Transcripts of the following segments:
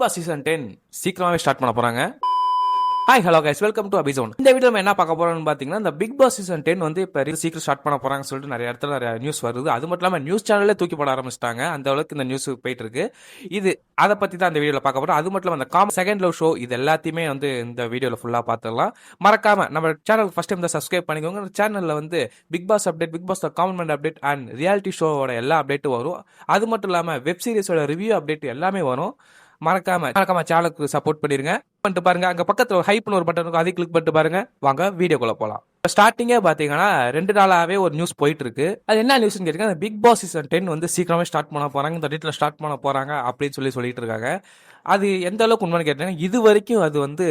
Boss season 10 சீக்கிரமாவே start பண்ண போறாங்க. Hi hello guys, welcome to அபிசோன். இந்த வீடியோ நம்ம என்ன பார்க்க போறோம்னு பாத்தீங்கன்னா, இந்த பிக் பாஸ் சீசன் 10 வந்து இப்ப சீக்கிரம் ஸ்டார்ட் பண்ண போறாங்கன்னு சொல்லிட்டு நிறைய இடத்துல நிறைய நியூஸ் வருது. அது மட்டும் இல்லாம நியூஸ் சேனல்ல தூக்கி போட ஆரம்பிச்சிட்டாங்க. அந்த அளவுக்கு இந்த நியூஸ் போயிட்டு இருக்கு. இது அதை பத்தி தான் இந்த வீடியோல பார்க்க போறோம். அது மட்டும் இல்லாம அந்த செகண்ட் லவ் ஷோ இது எல்லாத்தையுமே வந்து இந்த வீடியோல ஃபுல்லா பார்த்துடலாம். மறக்காம நம்ம சேனல் ஃபர்ஸ்ட் டைம் தான் சப்ஸ்கிரைப் பண்ணிக்கோங்க. சேனல்ல வந்து Bigg Boss update, Bigg Boss common update and reality ஷோவோட எல்லா அப்டேட்டும் வரும். அது மட்டும் இல்லாம வெப் சீரிஸோட ரிவ்யூ அப்டேட் எல்லாமே வரும். மறக்காம சேனலுக்கு சப்போர்ட் பண்ணிருங்க. பண்ணிட்டு பாருங்க, அங்க பக்கத்துல ஹைப்னு ஒரு பட்டன் இருக்கும், அதை கிளிக் பண்ணிட்டு பாருங்க. வாங்க வீடியோக்குள்ள போலாம். ஸ்டார்டிங்கே பாத்தீங்கன்னா 2 நாளாவே ஒரு நியூஸ் போயிட்டு இருக்கு. அது என்ன நியூஸ்னு கேட்டீங்கன்னா, பிக் பாஸ் சீசன் 10 வந்து சீக்கிரமே ஸ்டார்ட் பண்ண போறாங்க, இந்த டேட்ல ஸ்டார்ட் பண்ண போறாங்க அப்படின்னு சொல்லிட்டு இருக்காங்க. அது எந்த அளவுக்கு உண்மைன்னு கேட்டீங்கன்னா, இது வரைக்கும் அது வந்து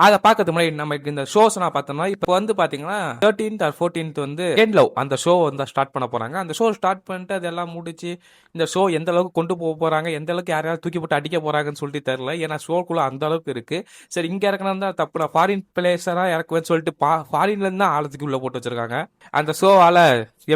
அதை பார்க்கறதுக்கு முன்னாடி நமக்கு இந்த ஷோஸ் நான் பார்த்தோம்னா இப்போ வந்து பாத்தீங்கன்னா 13th or 14th வந்து எண்ட் லவ் அந்த ஷோ வந்து ஸ்டார்ட் பண்ண போறாங்க. அந்த ஷோ ஸ்டார்ட் பண்ணிட்டு அதெல்லாம் முடிச்சு இந்த ஷோ எந்த அளவுக்கு கொண்டு போக போறாங்க, எந்த அளவுக்கு யாரையாவது தூக்கி போட்டு அடிக்க போறாங்கன்னு சொல்லிட்டு தெரியல. ஏன்னா ஷோக்குள்ள அந்த அளவுக்கு இருக்கு. சரி, இங்க இறக்கணும் தான் தப்பு, நான் ஃபாரின் பிளேயர்ஸா இறக்குவேன்னு சொல்லிட்டு ஃபாரின்ல இருந்து தான் ஆழத்துக்கு உள்ள போட்டு வச்சிருக்காங்க. அந்த ஷோவால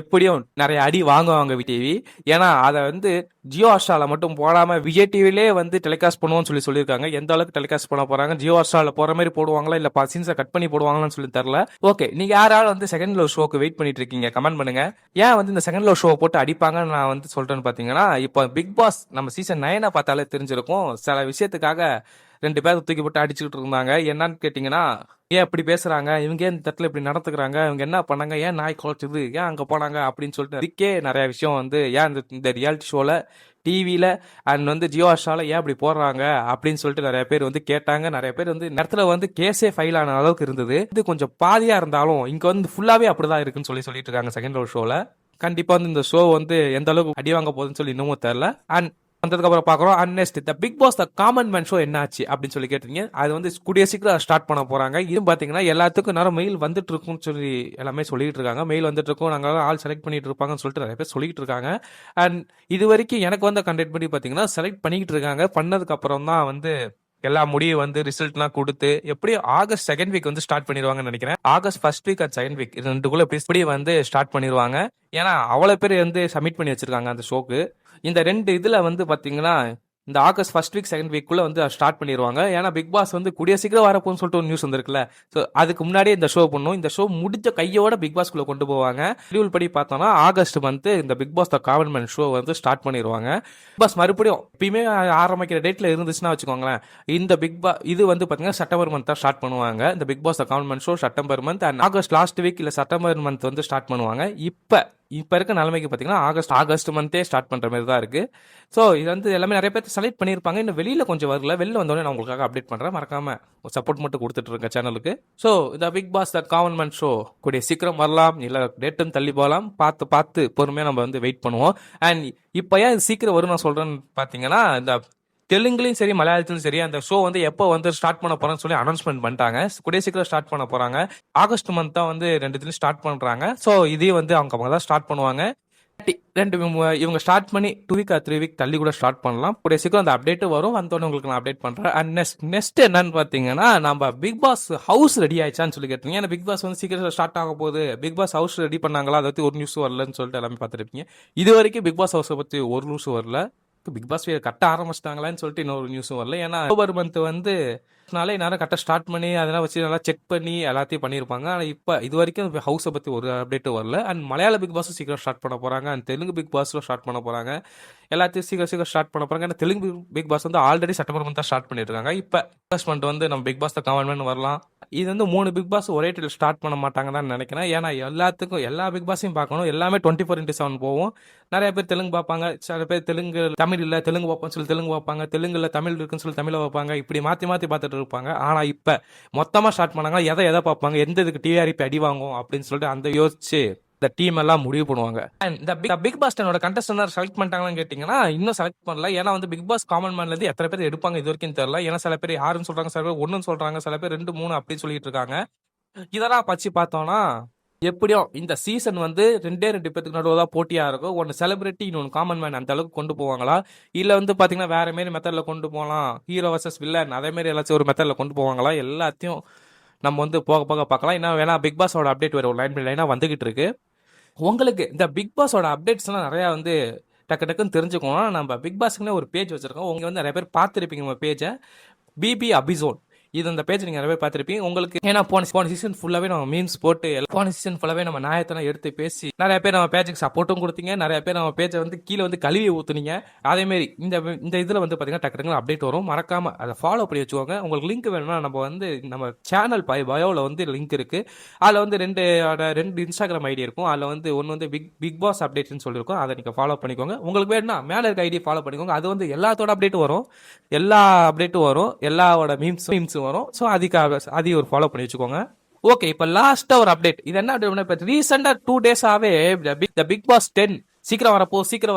எப்படியும் நிறைய அடி வாங்குவாங்க டிவி. ஏன்னா அதை வந்து ஜியோ ஹாட்ஸ்டார்ல மட்டும் போடாம விஜய் டிவிலே வந்து டெலிகாஸ்ட் பண்ணுவோம்னு சொல்லியிருக்காங்க. எந்த அளவுக்கு டெலிகாஸ்ட் பண்ண போறாங்க, ஜியோ ஹாட்ஸ்டார்ல போற மாதிரி போடுவாங்களா இல்ல சீன்ஸை கட் பண்ணி போடுவாங்களான்னு சொல்லி தெரியல. ஓகே, நீங்க யாராவது வந்து செகண்ட் லவ் ஷோக்கு வெயிட் பண்ணிட்டு இருக்கீங்க, கமெண்ட் பண்ணுங்க. ஏன் வந்து இந்த செகண்ட் லவ் ஷோ போட்டு அடிப்பாங்கன்னு நான் வந்து சொல்றேன்னு பாத்தீங்கன்னா, இப்போ பிக் பாஸ் நம்ம சீசன் 9 பார்த்தாலே தெரிஞ்சிருக்கும். சில விஷயத்துக்காக 2 பேர் தூக்கி போட்டு அடிச்சுக்கிட்டு இருந்தாங்க. என்னன்னு கேட்டீங்கன்னா, ஏன் இப்படி பேசுறாங்க, இவங்க ஏன் இந்த இடத்துல இப்படி நடத்துக்கிறாங்க, இவங்க என்ன பண்ணாங்க, ஏன் நாய் குலைச்சது, ஏன் அங்க போனாங்க அப்படின்னு சொல்லிட்டு அதுக்கே நிறைய விஷயம் வந்து ஏன் இந்த ரியாலிட்டி ஷோல டிவியில அண்ட் வந்து ஜியோ ஹாட்ஸ்டார்ல ஏன் அப்படி போடுறாங்க அப்படின்னு சொல்லிட்டு நிறைய பேர் வந்து கேட்டாங்க. நிறைய பேர் வந்து நேரத்துல வந்து கேஸே ஃபைல் ஆன அளவுக்கு இருந்தது. இது கொஞ்சம் பாதியா இருந்தாலும் இங்க வந்து ஃபுல்லாவே அப்படிதான் இருக்குன்னு சொல்லிட்டு இருக்காங்க செகண்ட் லவ் ஷோல. கண்டிப்பா வந்து இந்த ஷோ வந்து எந்த அளவுக்கு அடி வாங்க போகுதுன்னு சொல்லி இன்னமும் தெரியல. அண்ட் வந்ததுக்கு அப்புறம் பாக்குறோம். And next the Bigg Boss the common man show என்ன ஆச்சு அப்படின்னு சொல்லி கேட்டீங்க. அது வந்து கூடிய சீக்கிரம் ஸ்டார்ட் பண்ண போறாங்க. இது பாத்தீங்கன்னா எல்லாத்துக்கும் நேரம் மெயில் வந்துட்டு இருக்கும்னு சொல்லி எல்லாமே சொல்லிட்டு இருக்காங்க. மெயில் வந்துட்டு இருக்கும், நாங்க ஆள் செலக்ட் பண்ணிட்டு இருப்பாங்கன்னு சொல்லிட்டு நிறைய பேர் சொல்லிட்டு இருக்காங்க. அண்ட் இது வரைக்கும் எனக்கு வந்து கண்டெக்ட் பண்ணி பாத்தீங்கன்னா செலக்ட் பண்ணிட்டு இருக்காங்க. பண்ணதுக்கு அப்புறம் தான் வந்து எல்லா முடிவு வந்து ரிசல்ட்லாம் கொடுத்து எப்படி ஆகஸ்ட் செகண்ட் வீக் வந்து ஸ்டார்ட் பண்ணிடுவாங்கன்னு நினைக்கிறேன். August first week and second week ரெண்டுக்குள்ள எப்படி வந்து ஸ்டார்ட் பண்ணிடுவாங்க. ஏன்னா அவ்வளவு பேர் வந்து சப்மிட் பண்ணி வச்சிருக்காங்க அந்த ஷோக்கு. இந்த 2 இதுல வந்து பாத்தீங்கன்னா இந்த ஆகஸ்ட் ஃபர்ஸ்ட் வீக் செகண்ட் வீக்குள்ள வந்து ஸ்டார்ட் பண்ணிடுவாங்க. ஏன்னா பிக் பாஸ் வந்து கூடிய சீக்கிரம் வரப்போன்னு சொல்லிட்டு ஒரு நியூஸ் வந்திருக்குல்ல. ஸோ அதுக்கு முன்னாடியே இந்த ஷோ பண்ணும். இந்த ஷோ முடிஞ்ச கையோட பிக் பாஸ்குள்ள கொண்டு போவாங்க. ஷெட்யூல் படி பார்த்தோம்னா ஆகஸ்ட் வந்து இந்த Bigg Boss the common man show வந்து ஸ்டார்ட் பண்ணிடுவாங்க. பிக் பாஸ் மறுபடியும் எப்பயுமே ஆரம்பிக்கிற டேட்ல இருந்துச்சுன்னா வச்சுக்கோங்களேன், இந்த இது வந்து பாத்தீங்கன்னா செப்டம்பர் மந்த் தான் ஸ்டார்ட் பண்ணுவாங்க. இந்த Bigg Boss the common man show September month and August last week இல்ல செப்டம்பர் மந்த் வந்து ஸ்டார்ட் பண்ணுவாங்க. இப்ப இருக்க நிலைமைக்கு பாத்தீங்கன்னா ஆகஸ்ட் மந்தே ஸ்டார்ட் பண்ற மாதிரி தான் இருக்கு. ஸோ இது வந்து எல்லாமே நிறைய பேர் செலக்ட் பண்ணியிருப்பாங்க. இன்னும் வெளியில கொஞ்சம் வரல. வெளில வந்தோடனே நான் உங்களுக்காக அப்டேட் பண்றேன். மறக்காம சப்போர்ட் மட்டும் கொடுத்துட்டு இருக்க சேனலுக்கு. ஸோ இந்த Bigg Boss the common man show கூடிய சீக்கிரம் வரலாம், இல்ல டேட்டும் தள்ளி போகலாம். பார்த்து பொறுமையா நம்ம வந்து வெயிட் பண்ணுவோம். அண்ட் இப்ப ஏன் சீக்கிரம் வரும் நான் சொல்றேன்னு பாத்தீங்கன்னா, இந்த தெலுங்குலையும் சரி மலையாளத்திலும் சரி அந்த ஷோ வந்து எப்போ வந்து ஸ்டார்ட் பண்ண போறேன்னு சொல்லி அனௌன்ஸ்மெண்ட் பண்ணிட்டாங்க. கூடிய சீக்கிரம் ஸ்டார்ட் பண்ண போறாங்க. ஆகஸ்ட் மந்த் தான் வந்து 2 ஸ்டார்ட் பண்றாங்க. ஸோ இதையும் வந்து அவங்க தான் ஸ்டார்ட் பண்ணுவாங்க. இவங்க ஸ்டார்ட் பண்ணி 2 வீக் 3 வீக் தள்ளி கூட ஸ்டார்ட் பண்ணலாம். கூடிய சீக்கிரம் அந்த அப்டேட் வரும். வந்தோடனே உங்களுக்கு நான் அப்டேட் பண்றேன். அண்ட் நெக்ஸ்ட் என்னன்னு பாத்தீங்கன்னா, நம்ம பிக் பாஸ் ஹவுஸ் ரெடி ஆயிடுச்சான்னு சொல்லி கேட்டீங்க. ஏன்னா பிக் பாஸ் வந்து சீக்கிரம் ஸ்டார்ட் ஆக போகுது, பிக் பாஸ் ஹவுஸ் ரெடி பண்ணாங்களா, அதை பத்தி ஒரு நியூஸ் வரலன்னு சொல்லிட்டு எல்லாமே பார்த்துருப்பீங்க. இது வரைக்கும் பிக் பாஸ் ஹவுஸை பத்தி ஒரு நியூஸ் வரல. பிக் பாஸ் கட்ட ஆரம்பிச்சிட்டாங்களான்னு சொல்லிட்டு இன்னொரு நியூஸும் வரல. ஏன்னா அக்டோபர் மந்த் வந்து நேரம் கட்ட ஸ்டார்ட் பண்ணி அதெல்லாம் வச்சு நல்லா செக் பண்ணி எல்லாத்தையும் பண்ணியிருப்பாங்க. ஆனால் இப்போ இது வரைக்கும் ஹவுஸை பற்றி ஒரு அப்டேட்டும் வரல. அண்ட் மலையாள பிக் பாஸும் சீக்கிரம் ஸ்டார்ட் பண்ண போகிறாங்க. அண்ட் தெலுங்கு பிக் பாஸும் ஸ்டார்ட் பண்ண போகிறாங்க. எல்லாத்தையும் சீக்கிரம் ஸ்டார்ட் பண்ண போகிறாங்க. ஏன்னா தெலுங்கு பிக் பாஸ் வந்து ஆல்ரெடி செப்டம்பர் மந்த் தான் ஸ்டார்ட் பண்ணியிருக்காங்க. இப்போ இன்வெஸ்ட்மெண்ட் வந்து நம்ம பிக் பாஸ் தான் கவர்மெண்ட் வரலாம். இது வந்து 3 பிக் பாஸ் ஒரே டைம் ஸ்டார்ட் பண்ண மாட்டாங்க தான் நினைக்கிறேன். ஏன்னா எல்லாத்துக்கும் எல்லா பிக் பாஸையும் பார்க்கணும். எல்லாமே 24x7 போகும். நிறைய பேர் தெலுங்கு பார்ப்பாங்க, சில பேர் தெலுங்கு தமிழ் இல்ல தெலுங்கு பார்ப்போம்னு சொல்லி தெலுங்கு பார்ப்பாங்க, தெலுங்குல தமிழ் இருக்குன்னு சொல்லி தமிழை பார்ப்பாங்க. இப்படி மாத்தி பார்த்துட்டு இருப்பாங்க. ஆனா இப்ப மொத்தமா ஸ்டார்ட் பண்ணாங்க. எதை பார்ப்பாங்க, எந்த இதுக்கு டிஆர்பி அடி வாங்கும் அப்படின்னு சொல்லிட்டு அந்த யோசிச்சு இந்த டீம் எல்லாம் முடிவு பண்ணுவாங்க. இந்த பிக் பாஸ் டென்னோட கண்டஸ்டன்ட் செலக்ட் பண்ணிட்டாங்கன்னு கேட்டீங்கன்னா இன்னும் செலக்ட் பண்ணல. ஏன்னா வந்து பிக் பாஸ் காமன் மேன்ல இருந்து எத்தனை பேர் எடுப்பாங்க இது வரைக்கும் தெரியல. ஏன்னா சில பேர் 6 சொல்றாங்க, சில பேர் 1 சொல்றாங்க, சில பேர் 2 3 அப்படின்னு சொல்லிட்டு இருக்காங்க. இதெல்லாம் பச்சு பார்த்தோம்னா எப்படியும் இந்த சீசன் வந்து 2 பேருக்கு நடுவுல போட்டியா இருக்கும். ஒன்னு செலிபிரிட்டி, இன்னொன்று காமன் மேன். அந்த அளவுக்கு கொண்டு போவாங்களா, இல்ல வந்து பாத்தீங்கன்னா வேற மாரி மெத்தட்ல கொண்டு போகலாம், ஹீரோ வர்சஸ் வில்லன் அதே மாதிரி எல்லாச்சும் ஒரு மெத்தட்ல கொண்டு போவாங்களா, எல்லாத்தையும் நம்ம வந்து போக பார்க்கலாம். ஏன்னா வேணா பிக் பாஸோட அப்டேட் வரும், லைன் பை லைனா வந்துகிட்டு இருக்கு. உங்களுக்கு இந்த பிக் பாஸோட அப்டேட்ஸ்லாம் நிறைய வந்து டக்கு டக்குன்னு தெரிஞ்சுக்கணும். நம்ம பிக் பாஸ்க்குன்னு ஒரு பேஜ் வச்சிருக்கோம். உங்க வந்து நிறைய பேர் பார்த்துருப்பீங்க நம்ம பேஜை, பிபி அபிசோட். இது அந்த பேஜ் நீங்க நிறைய பார்த்துருப்பீங்க. உங்களுக்கு ஏன்னா போன சீசன் ஃபுல்லாவே நம்ம மீம்ஸ் போட்டு போன சீசன் ஃபுல்லாவே நம்ம நியாயத்தெல்லாம் எடுத்து பேசி நிறைய பேர் நம்ம பேஜுக்கு சப்போர்ட்டும் கொடுத்தீங்க. நிறைய பேர் நம்ம பேஜை வந்து கீழே வந்து கழுவி ஊத்துனீங்க. அதே மாதிரி இந்த இதுல வந்து பாத்தீங்கன்னா டக்கு டக்குனு அப்டேட் வரும். மறக்காம அதை ஃபாலோ பண்ணி வச்சுக்கோங்க. உங்களுக்கு லிங்க் வேணும்னா நம்ம சேனல் பயோவில் வந்து லிங்க் இருக்கு. அதில் வந்து ரெண்டு இன்ஸ்டாகிராம் ஐடி இருக்கும். அதில் வந்து ஒன்று வந்து பிக் பாஸ் அப்டேட்னு சொல்லியிருக்கோம். அதை நீங்கள் ஃபாலோ பண்ணிக்கோங்க. உங்களுக்கு வேணும்னா மேலே இருக்க ஐடி ஃபாலோ பண்ணிக்கோங்க. அது வந்து எல்லாத்தோட அப்டேட்டும் வரும். எல்லாவோட மீம்ஸ் வரும். ஸோ அதையும் ஒரு ஃபாலோ பண்ணி வச்சுக்கோங்க. ஓகே, இப்போ லாஸ்டா ஒரு அப்டேட். இது என்ன அப்டேட்? இப்போ ரீசெண்டா 2 டேஸாவே பிக் பாஸ் 10 சீக்கிரம்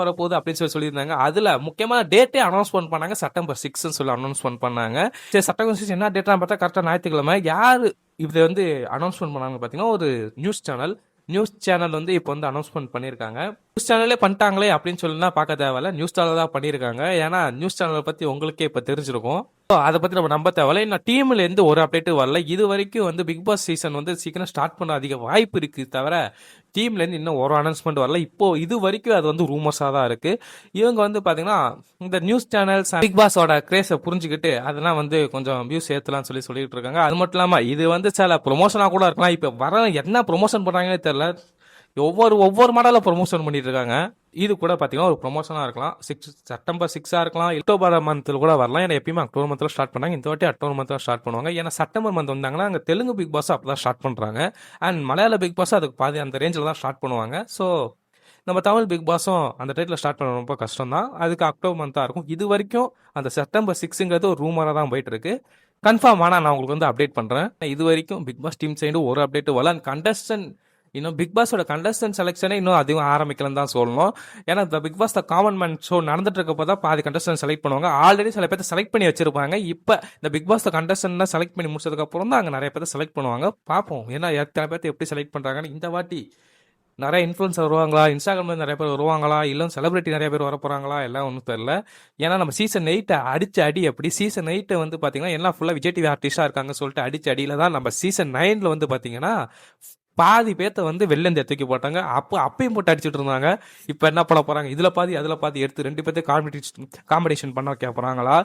வரப்போகுது அப்படின்னு சொல்லியிருந்தாங்க. அதுல முக்கியமான டேட்டே அனௌன்ஸ்மெண்ட் பண்ணாங்க. செப்டம்பர் 6 சொல்லி அனௌன்ஸ்மெண்ட் பண்ணாங்க. சரி, செப்டம்பர் 6 என்ன டேட்லாம் பார்த்தா கரெக்டாக ஞாயிற்றுக்கிழமை. யாரு இதை வந்து அனௌன்ஸ்மெண்ட் பண்ணாங்க பார்த்தீங்கன்னா, ஒரு நியூஸ் சேனல் வந்து இப்போ வந்து அனௌன்ஸ்மெண்ட் பண்ணியிருக்காங்க. நியூஸ் சேனலே பண்ணிட்டாங்களே அப்படின்னு சொல்லினா பார்க்க தேவையில்ல. நியூஸ் சேனல் தான் பண்ணியிருக்காங்க. ஏன்னா நியூஸ் சேனலை பற்றி உங்களுக்கே இப்போ தெரிஞ்சிருக்கும். அதை பற்றி நம்ம நம்ப தேவையில்ல. இன்னும் டீம்ல இருந்து ஒரு அப்டேட்டும் வரல. இது வரைக்கும் வந்து பிக் பாஸ் சீசன் வந்து சீக்கிரம் ஸ்டார்ட் பண்ண அதிக வாய்ப்பு இருக்கு தவிர டீம்ல இருந்து இன்னும் ஒரு அனௌன்ஸ்மெண்ட் வரல. இப்போ இது வரைக்கும் அது வந்து ரூமர்ஸா தான் இருக்கு. இவங்க வந்து பாத்தீங்கன்னா இந்த நியூஸ் சேனல்ஸ் பிக் பாஸோட கிரேஸை புரிஞ்சுக்கிட்டு அதெல்லாம் வந்து கொஞ்சம் வியூஸ் ஏத்தலாம் சொல்லிட்டு இருக்காங்க. அது மட்டும் இல்லாம இது வந்து சில ப்ரொமோஷனா கூட இருக்கலாம். இப்ப வர என்ன ப்ரொமோஷன் பண்றாங்கன்னு தெரியல. ஒவ்வொரு மாடல ப்ரொமோஷன் பண்ணிட்டு இருக்காங்க. இது கூட பாத்தீங்கன்னா ஒரு ப்ரொமோஷனா இருக்கலாம். செப்டம்பர் 6 இருக்கலாம். அக்டோபர் மந்த்ல கூட வரலாம். ஏன்னா எப்பயுமே அக்டோபர் மந்த்ல ஸ்டார்ட் பண்ணாங்க. இந்த வாட்டி அக்டோபர் மந்த்ல ஸ்டார்ட் பண்ணுவாங்க. ஏன்னா செப்டம்பர் மந்த் வந்தாங்கன்னா அங்க தெலுங்கு பிக் பாஸ் அப்பதான் ஸ்டார்ட் பண்றாங்க. அண்ட் மலையாள பிக் பாஸ் அதுக்கு பாதி அந்த ரேஞ்சில் தான் ஸ்டார்ட் பண்ணுவாங்க. ஸோ நம்ம தமிழ் பிக் பாஸும் அந்த டேட்டில் ஸ்டார்ட் பண்ண ரொம்ப கஷ்டம் தான். அதுக்கு அக்டோபர் மந்த்தாக இருக்கும். இது வரைக்கும் அந்த செப்டம்பர் 6ங்கிறது ஒரு ரூமராக தான் போயிட்டு இருக்கு. கன்ஃபார்ம் ஆனால் நான் உங்களுக்கு வந்து அப்டேட் பண்ணுறேன். இது வரைக்கும் பிக் பாஸ் டீம் சைடு ஒரு அப்டேட் வரல. அண்ட் கண்டஸ்டன்ட் இன்னும் பிக் பாஸோட கண்டஸ்டன்ட் செலெக்ஷனே இன்னும் அதிகம் ஆரம்பிக்கலன்னு தான் சொல்லணும். ஏன்னா இந்த Bigg Boss the common man show நடந்துட்டு இருக்கப்போ தான் பாதி கண்டஸ்டன்ட் செலக்ட் பண்ணுவாங்க. ஆல்ரெடி சில பேர் செலக்ட் பண்ணி வச்சிருப்பாங்க. இப்போ இந்த Bigg Boss the contestant select பண்ணி முடிச்சதுக்கு அப்புறம் தான் அங்கே நிறைய பேர் செலக்ட் பண்ணுவாங்க. பார்ப்போம் ஏன்னா எத்தனை பேர் எப்படி செலக்ட் பண்ணுறாங்கன்னு. இந்த வாட்டி நிறைய இன்ஃப்ளூன்சர் வருவாங்களா, இன்ஸ்டாகிராம்ல நிறைய பேர் வருவாங்களா, இல்லை செலிபிரிட்டி நிறைய பேர் வர போறாங்களா, எல்லாம் ஒன்றும் தெரியல. ஏன்னா நம்ம சீசன் 8 அடிச்ச அடி எப்படி சீசன் 8 வந்து பாத்தீங்கன்னா எல்லாம் ஃபுல்லா விஜய் டிவி ஆர்டிஸ்டா இருக்காங்க சொல்லிட்டு அடிச்ச அடியில தான் நம்ம சீசன் 9ல வந்து பாத்தீங்கன்னா பாதி பேத்த வந்து வெளிலேருந்து தூக்கி போட்டாங்க. அப்பயும் போட்டு அடிச்சுட்டு இருந்தாங்க. இப்போ என்ன பண்ண போறாங்க? இதுல பாதி அதுல பாதி எடுத்து 2 பேர்த்து காம்படிஷன் பண்ண வைக்க போறாங்களா,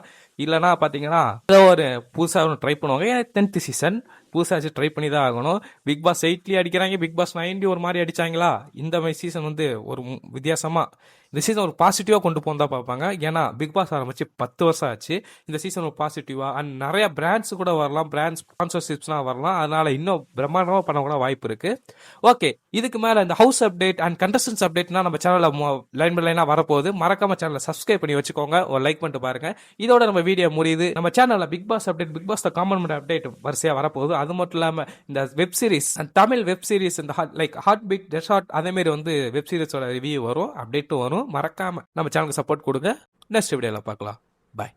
இல்லைன்னா பாத்தீங்கன்னா ஏதோ ஒரு புதுசா ட்ரை பண்ணுவாங்க. ஏன்னா 10th சீசன் புதுசாக ட்ரை பண்ணி தான் ஆகணும். பிக் பாஸ் 8லயே அடிக்கிறாங்க, பிக் பாஸ் 9 ஒரு மாதிரி அடிச்சாங்களா. இந்த மாதிரி சீசன் வந்து ஒரு வித்தியாசமா இந்த சீசன் ஒரு பாசிட்டிவா கொண்டு போந்தா பார்ப்பாங்க. ஏன்னா பிக் பாஸ் ஆரம்பிச்சு 10 வருஷம் ஆச்சு. இந்த சீசன் ஒரு பாசிட்டிவா அண்ட் நிறைய பிராண்ட்ஸ் கூட வரலாம், பிராண்ட் ஸ்பான்சர்ஷிப்ஸ்லாம் வரலாம். அதனால இன்னும் பிரம்மாண்டமா பண்ண கூட வாய்ப்பு இருக்கு. ஓகே, இதுக்கு மேல இந்த ஹவுஸ் அப்டேட் அண்ட் கண்டஸ்டன்ஸ் அப்டேட்னா நம்ம சேனல்ல லைன் பை லைனா வரப்போகுது. மறக்காம சேனலை சப்ஸ்கிரைப் பண்ணி வச்சுக்கோங்க, ஒரு லைக் பண்ணிட்டு பாருங்க. இதோட நம்ம வீடியோ முடியுது. நம்ம சேனல்ல Bigg Boss update, Bigg Boss the common man update வரிசையா வரப்போகுது. அது மட்டும் இல்லாம இந்த web series, Tamil web series, இந்த ஹார்ட் பீட் டெசார்ட் அதே மாதிரி வந்து வெப் சீரிஸோட ரிவ்யூ வரும், அப்டேட்டும் வரும். மறக்காம நம்ம சேனலுக்கு சப்போர்ட் கொடுங்க. நெக்ஸ்ட் வீடியோல பார்க்கலாம். பாய்.